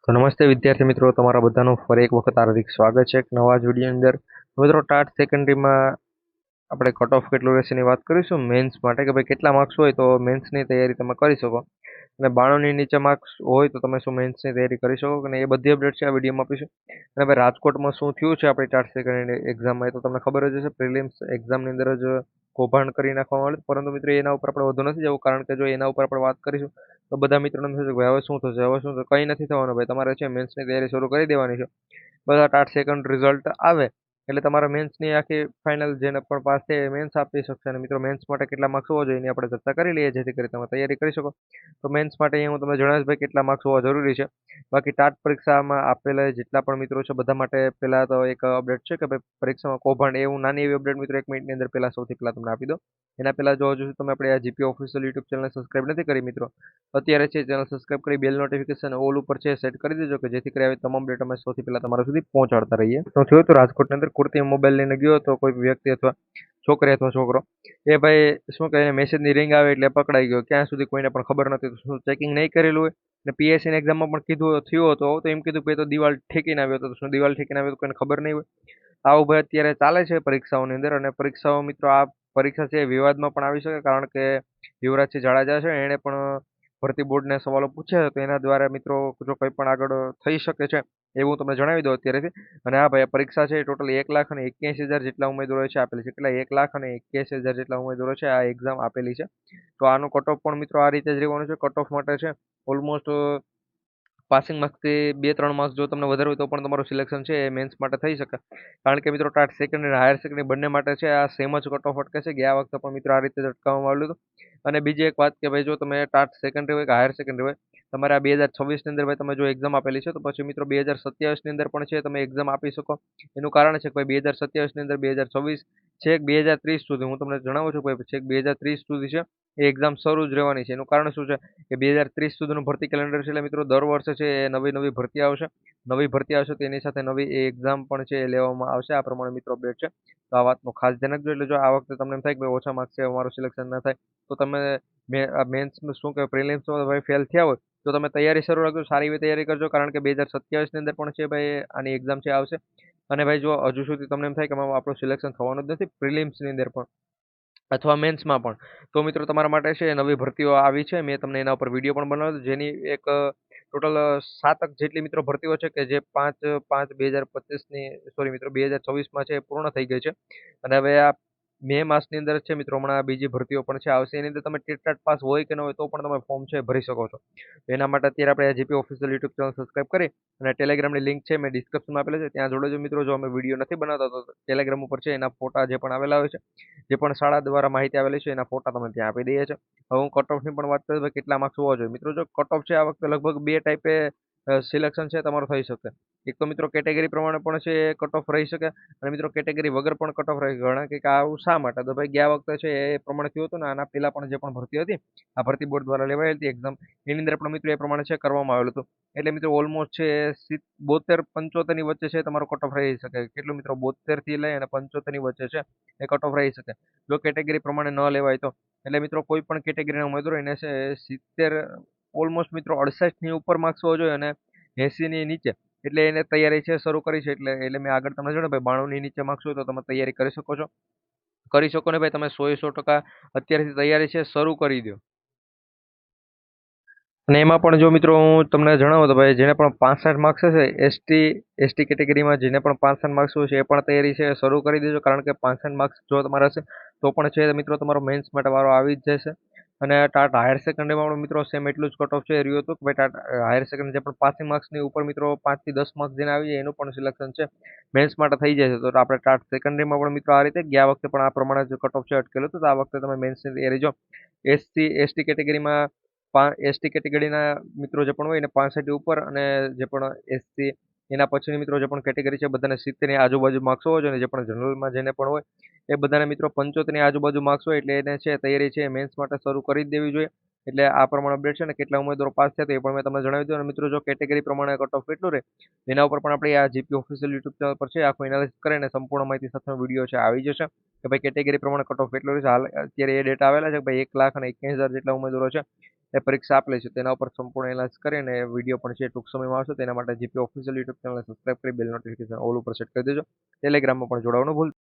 તો નમસ્તે વિદ્યાર્થી મિત્રો, તમારા બધાનું ફરી એક વખત હાર્દિક સ્વાગત છે એક નવા જ વિડીયો અંદર. મિત્રો ટાટ સેકન્ડરીમાં આપણે કટ ઓફ કેટલું રહેશે એની વાત કરીશું મેન્સ માટે, કે ભાઈ કેટલા માર્ક્સ હોય તો મેન્સની તૈયારી તમે કરી શકો, અને 92ની નીચે માર્ક્સ હોય તો તમે શું મેન્સની તૈયારી કરી શકો કે નહીં, એ બધી અપડેટ છે આ વિડીયોમાં આપીશું. અને ભાઈ રાજકોટમાં શું થયું છે આપણી ટાટ સેકન્ડરી એક્ઝામમાં એ તો તમને ખબર જ હશે. પ્રિલિમ્સ એક્ઝામની અંદર જ કૌભાંડ કરી નાખવામાં આવ્યું, પરંતુ મિત્રો એના ઉપર આપણે વધુ નથી જવું, કારણ કે જો એના ઉપર આપણે વાત કરીશું તો બધા મિત્રોને થશે કે ભાઈ હવે શું થશે, હવે શું થશે. કંઈ નથી થવાનું ભાઈ, તમારે છે મેન્સની તૈયારી શરૂ કરી દેવાની છે. બધા ટાટ સેકન્ડ રિઝલ્ટ આવે એટલે તમારા મેન્સની આખી ફાઇનલ જેને પણ પાસ થાય એ મેન્સ આપી શકશે. અને મિત્રો મેન્સ માટે કેટલા માર્ક્સ હોવા જોઈએ એની આપણે ચર્ચા કરી લઈએ, જેથી કરી તમે તૈયારી કરી શકો. તો મેન્સ માટે અહીંયા હું તમને જણાવીશ ભાઈ કેટલા માર્ક્સ હોવા જરૂરી છે. બાકી ટાટ પરીક્ષામાં આપેલા જેટલા પણ મિત્રો છે બધા માટે પહેલા તો એક અપડેટ છે કે ભાઈ પરીક્ષામાં કૌભાંડ, એવું નાની એવી અપડેટ મિત્રો 1 મિનિટની અંદર પહેલા સૌથી પહેલા તમને આપી દો. એના પહેલા જો હજુ તમે આપણે આ GP official YouTube channel subscribe નથી કરી મિત્રો, અત્યારે છે ચેનલ સબસ્ક્રાઇબ કરી બેલ નોટિફિકેશન ઓલ ઉપર છે સેટ કરી દેજો, કે જેથી કરી આવી તમામ ડેટા અમે સૌથી પહેલા તમારા સુધી પહોંચાડતા રહીએ. તો થયું તો રાજકોટની અંદર કુર્તી મોબાઈલ લઈને ગયો હતો કોઈ વ્યક્તિ અથવા છોકરી અથવા છોકરો, એ ભાઈ શું કહે મેસેજની રિંગ આવે એટલે પકડાઈ ગયો. ક્યાં સુધી કોઈને પણ ખબર નથી, તો શું ચેકિંગ નહીં કરેલું હોય. અને પીએસસીની એક્ઝામમાં પણ કીધું થયું હતો તો એમ કીધું કે તો દિવાલ ઠેકીને આવ્યો હતો, તો શું દિવાલ ઠેકીને આવ્યો તો કોઈને ખબર નહીં હોય. આવું ભાઈ અત્યારે ચાલે છે પરીક્ષાઓની અંદર. અને પરીક્ષાઓ મિત્રો આ પરીક્ષા છે એ વિવાદમાં પણ આવી શકે, કારણ કે યુવરાજસિંહ જાડેજા છે એણે પણ ભરતી બોર્ડને સવાલો પૂછ્યા તો એના દ્વારા મિત્રો જો કંઈ પણ આગળ થઈ શકે છે એવું હું તમને જણાવી દઉં અત્યારેથી. અને હા ભાઈ, આ પરીક્ષા છે ટોટલ 1,81,000 જેટલા ઉમેદવારો છે આપેલી છે. કેટલા? 1,81,000 જેટલા ઉમેદવારો છે આ એક્ઝામ આપેલી છે. તો આનું કટ ઓફ પણ મિત્રો આ રીતે જ રહેવાનું છે. કટ ઓફ માટે છે ઓલમોસ્ટ પાસિંગ માર્ક્સથી 2-3 માર્ક્સ જો તમને વધારે હોય તો પણ તમારું સિલેક્શન છે એ મેન્સ માટે થઈ શકે, કારણ કે મિત્રો ટાટ સેકન્ડરી અને હાયર સેકન્ડરી બંને માટે છે આ સેમ જ કટ ઓફ અટકે છે. ગયા વખતે પણ મિત્રો આ રીતે જ અટકાવવામાં આવ્યું હતું. અને બીજી એક વાત કે ભાઈ જો તમે ટાટ સેકન્ડરી હોય કે હાયર સેકન્ડરી હોય, તમારે આ 2026ની અંદર ભાઈ તમે જો એક્ઝામ આપેલી છે તો પછી મિત્રો 2027ની અંદર પણ છે તમે એક્ઝામ આપી શકો. એનું કારણ છે કે ભાઈ 2027ની અંદર 2026 છેક 2030 સુધી, હું તમને જણાવું છું ભાઈ, છેક 2030 સુધી છે એ એક્ઝામ શરૂ જ રહેવાની છે. એનું કારણ શું છે કે 2030 સુધીનું ભરતી કેલેન્ડર છે, એટલે મિત્રો દર વર્ષે છે એ નવી નવી ભરતી આવશે. નવી ભરતી આવશે તો એની સાથે નવી એ એક્ઝામ પણ છે એ લેવામાં આવશે. આ પ્રમાણે મિત્રો અપડેટ છે, તો આ વાતનું ખાસ ધ્યાન રાખજો. એટલે જો આ વખતે તમને એમ થાય કે ભાઈ ઓછા માર્ક્સ છે અમારું સિલેક્શન ના થાય, તો તમે મેન્સમાં શું કહેવાય પ્રિલિમ્સમાં ભાઈ ફેલ થયા હોય તો તમે તૈયારી શરૂ રાખજો, સારી એવી તૈયારી કરજો, કારણ કે 2027ની અંદર પણ છે ભાઈ આની એક્ઝામ છે આવશે. અને ભાઈ જો હજુ સુધી તમને એમ થાય કે આપણું સિલેક્શન થવાનું જ નથી પ્રિલિમ્સની અંદર પણ અથવા મેન્સમાં પણ, તો મિત્રો તમારા માટે છે નવી ભરતીઓ આવી છે. મેં તમને એના ઉપર વિડીયો પણ બનાવ્યો હતો, જેની એક ટોટલ 7 જેટલી મિત્રો ભરતીઓ છે કે જે 5/5/2025ની સોરી મિત્રો 2024માં છે એ પૂર્ણ થઈ ગઈ છે. અને હવે આ મે માસની અંદર છે મિત્રો હમણાં બીજી ભરતીઓ પણ છે આવશે. એની અંદર તમે ટેટ પાસ હોય કે ન હોય તો પણ તમે ફોર્મ છે ભરી શકો છો. એના માટે અત્યારે આપણે GP official YouTube channel subscribe કરી અને ટેલિગ્રામની લિંક છે મેં ડિસ્ક્રિપ્શનમાં આપેલી છે, ત્યાં જોડેજો મિત્રો. જો અમે વિડીયો નથી બનાવતા તો ટેલિગ્રામ ઉપર છે એના ફોટા જે પણ આવેલા હોય છે, જે પણ શાળા દ્વારા માહિતી આવેલી છે એના ફોટા તમે ત્યાં આપી દઈએ છે. હવે હું કટ ઓફની પણ વાત કરીશ કેટલા માર્ક્સ હોવા જોઈએ. મિત્રો જો કટ ઓફ છે આ વખતે લગભગ બે ટાઈપે સિલેક્શન છે તમારું થઈ શકે. એક તો મિત્રો કેટેગરી પ્રમાણે પણ છે કટ ઓફ રહી શકે, અને મિત્રો કેટેગરી વગર પણ કટ ઓફ રહી ઘણા કે આવું શા માટે, તો ભાઈ ગયા વખતે છે એ પ્રમાણે થયું હતું ને આના પહેલા પણ જે પણ ભરતી હતી આ ભરતી બોર્ડ દ્વારા લેવાયેલી હતી એક્ઝામ, એની અંદર પણ મિત્રો એ પ્રમાણે છે કરવામાં આવેલું હતું. એટલે મિત્રો ઓલમોસ્ટ છે 72-75 ની વચ્ચે છે તમારો કટ ઓફ રહી શકે. કેટલું મિત્રો 72 થી લઈ અને 75 ની વચ્ચે છે એ કટ ઓફ રહી શકે, જો કેટેગરી પ્રમાણે ન લેવાય તો. એટલે મિત્રો કોઈ પણ કેટેગરીના ઉમેદવારો એને છે 70 ઓલમોસ્ટ મિત્રો 68 ની ઉપર માર્ક્સ હોવો જોઈએ અને 80 ની નીચે, એટલે એને તૈયારી છે શરૂ કરી છે. એટલે મેં આગળ તમને જણાવ્યું ભાઈ 92 ની નીચે માર્ક્સ હોય તો તમે તૈયારી કરી શકો છો. કરી શકો ને ભાઈ તમે 100% અત્યારથી તૈયારી છે શરૂ કરી દો. અને એમાં પણ જો મિત્રો હું તમને જણાવું તો ભાઈ જેને પણ 65 માર્ક્સ હશે, એસટી કેટેગરીમાં જેને પણ 65 માર્ક્સ હોય છે એ પણ તૈયારી છે શરૂ કરી દેજો, કારણ કે 65 માર્ક્સ જો તમારા હશે તો પણ છે મિત્રો તમારો મેન્સ માટે વારો આવી જ જશે. અને ટાટ હાયર સેકન્ડરીમાં પણ મિત્રો સેમ એટલું જ કટ ઓફ છે રહ્યું હતું કે ભાઈ ટાટ હાયર સેકન્ડરી જે પણ પાસિંગ માર્ક્સની ઉપર મિત્રો 5 થી 10 માર્ક્સ જેને આવી જાય એનું પણ સિલેક્શન છે મેન્સ માટે થઈ જાય છે. તો આપણે ટાટ સેકન્ડરીમાં પણ મિત્રો આ રીતે ગયા વખતે પણ આ પ્રમાણે જ કટ ઓફ છે અટકેલું હતું, તો આ વખતે તમે મેન્સની તૈયારી જો એસટી કેટેગરીમાં એસટી કેટેગરીના મિત્રો જે પણ હોય એને 65 ઉપર, અને જે પણ એસસી એના પછીની મિત્રો જે પણ કેટેગરી છે બધાને 70 ની આજુબાજુ માર્ક્સ હોવો જોઈએ. જે પણ જનરલમાં જેને પણ હોય એ બધાને મિત્રો 75 ની આજુબાજુ માર્ક્સ હોય, એટલે એને છે તૈયારી છે મેન્સ માટે શરૂ કરી જ દેવી જોઈએ. એટલે આ પ્રમાણે અપડેટ છે ને કેટલા ઉમેદવારો પાસ થયા તો એ પણ મેં તમને જણાવી દઉં. અને મિત્રો જો કેટેગરી પ્રમાણે કટ ઓફ કેટલું રહે એના ઉપર પણ આપણે આ જીપી ઓફિશિયલ યુટ્યુબ ચેનલ પર છે આખું એનાલિસિસ કરીને સંપૂર્ણ માહિતી સાથેનો વિડીયો છે આવી જશે કે ભાઈ કેટેગરી પ્રમાણે કટ ઓફ કેટલું રહેશે. હાલ અત્યારે એ ડેટા આવેલા છે કે ભાઈ 1,81,000 જેટલા ઉમેદવારો છે એ પરીક્ષા આપે છે તેના ઉપર સંપૂર્ણ એનાલિસિસ કરીને વિડીયો પણ છે ટૂંક સમયમાં આવશે. તેના માટે GP official YouTube channel subscribe કરી બેલ નોટિફિકેશન ઓલ ઉપર સેટ કરી દેજો. ટેલિગ્રામમાં પણ જોડાવાનું ભૂલતા